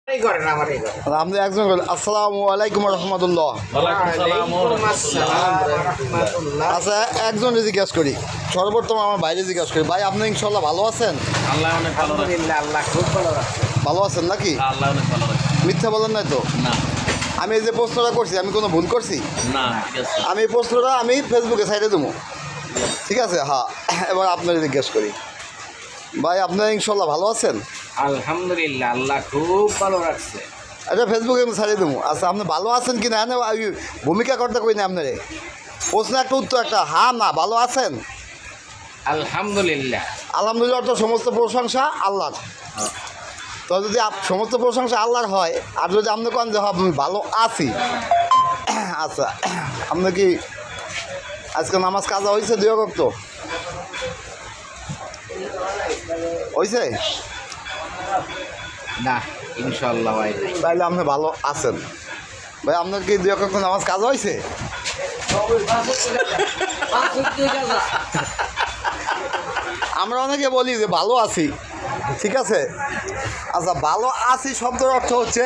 আপনি একজন আসসালামু আলাইকুম রহমতুল্লাহ। আচ্ছা, একজনে জিজ্ঞেস করি, সর্বপ্রথম আমার বাইরে জিজ্ঞেস করি, ভাই আপনি ইনশাল্লাহ ভালো আছেন? ভালো আছেন নাকি? মিথ্যা বলেন নাই তো? আমি এই যে প্রশ্নটা করছি, আমি কোনো ভুল করছি? আমি এই প্রশ্নটা আমি ফেসবুকে সাইডে দেবো, ঠিক আছে? হ্যাঁ, এবার আপনার জিজ্ঞেস করি, ভাই আপনারা ইনশাল্লাহ ভালো আছেন? আলহামদুলিল্লাহ, আল্লাহ খুব ভালো রাখছে। আচ্ছা, ফেসবুকে আমি ছাড়িয়ে দেবো। আচ্ছা, আপনি ভালো আছেন কি না ভূমিকা করতে কই না আপনারে, প্রশ্ন একটা উত্তর একটা, হ্যাঁ না ভালো আছেন? আলহামদুলিল্লাহ। আলহামদুলিল্লাহ তো সমস্ত প্রশংসা আল্লাহর। তো যদি সমস্ত প্রশংসা আল্লাহর হয়, আর যদি আপনি কেন যে আমি ভালো আছি, আচ্ছা আপনি কি আজকে নামাজ কাজা হয়েছে? দুই ওয়াক্ত হয়েছে না, ইনশাআল্লাহ ভাই। তাইলে আপনি ভালো আছেন। ভাই আপনার কি দুই ওয়াক্ত নামাজ কাজা হয়েছে? আমরা অনেকে বলি যে ভালো আছি, ঠিক আছে? আচ্ছা, ভালো আছি শব্দের অর্থ হচ্ছে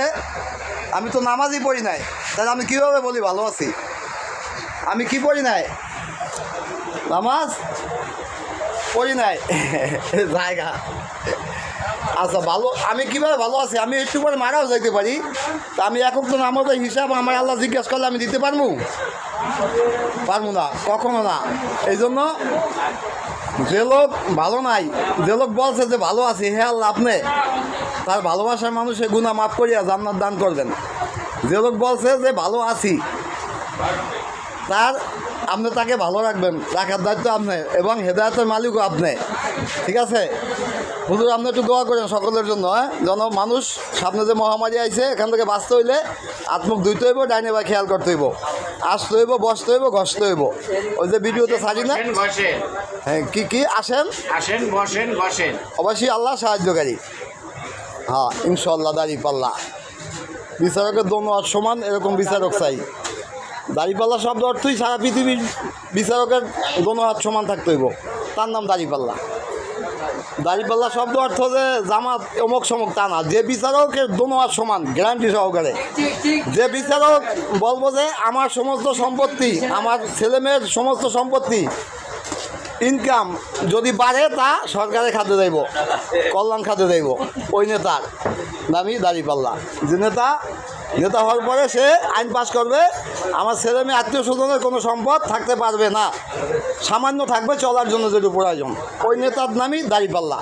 আমি তো নামাজই পড়ি নাই, তাহলে আমি কীভাবে বলি ভালো আছি? আমি কি পড়ি নাই? নামাজ পড়ি নাই জায়গা। আচ্ছা, ভালো আমি কীভাবে ভালো আছি? আমি একটু পরে মারাও যাইতে পারি, তা আমি এখন তো নামাজের হিসাব আমার আল্লাহ জিজ্ঞাসা করলে আমি দিতে পারবো? পারবো না, কখনো না। এই জন্য যে লোক ভালো নাই, যে লোক বলছে যে ভালো আছি, হে আল্লাহ আপনি তার ভালোবাসার মানুষের গুনাহ মাফ করিয়া জান্নাত দান করবেন। যে লোক বলছে যে ভালো আছি, আপনি তাকে ভালো রাখবেন, রাখার দায়িত্ব আপনি, এবং হেদায়তের মালিকও আপনি, ঠিক আছে? হুজুর আপনি একটু দোয়া করেন সকলের জন্য, হ্যাঁ, যেন মানুষ সামনে যে মহামারী আইছে এখান থেকে বাঁচতে হইলে আত্মুখ ধুইতে হইব, ডাইনে বা খেয়াল করতে হইব, আসতে হইব, বসতে হইব, ঘষতে হইব। ওই যে ভিডিওতে ছাড়ি না, হ্যাঁ, কি আসেন বসেন অবশ্যই আল্লাহ সাহায্যকারী। হ্যাঁ, ইনশাল্লাহ। দাঁড়িপাল্লা বিচারকের দোনো আর সমান, এরকম বিচারক চাই। দাঁড়িপাল্লা শব্দ অর্থই সারা পৃথিবীর বিচারকের দোনো হাত সমান থাকতে হইব, তার নাম দাঁড়িপাল্লা। দাঁড়িপাল্লা শব্দ অর্থ যে জামাত অমুক সমক তা না, যে বিচারকের দোনো হাত সমান, গ্যারান্টি সহকারে। যে বিচারক বলবো যে আমার সমস্ত সম্পত্তি, আমার ছেলেমেয়ের সমস্ত সম্পত্তি ইনকাম যদি বাড়ে তা সরকারের খাতে দেব, কল্যাণ খাতে দেব, ওই নেতার নামই দাঁড়িপাল্লা। যে নেতা হওয়ার পরে সে আইন পাস করবে, আমার ছেলে মেয়ে আত্মীয় স্বজনের কোনো সম্পদ থাকতে পারবে না, সামান্য থাকবে চলার জন্য যেটুকু প্রয়োজন, ওই নেতার নামই দাঁড়িপাল্লা।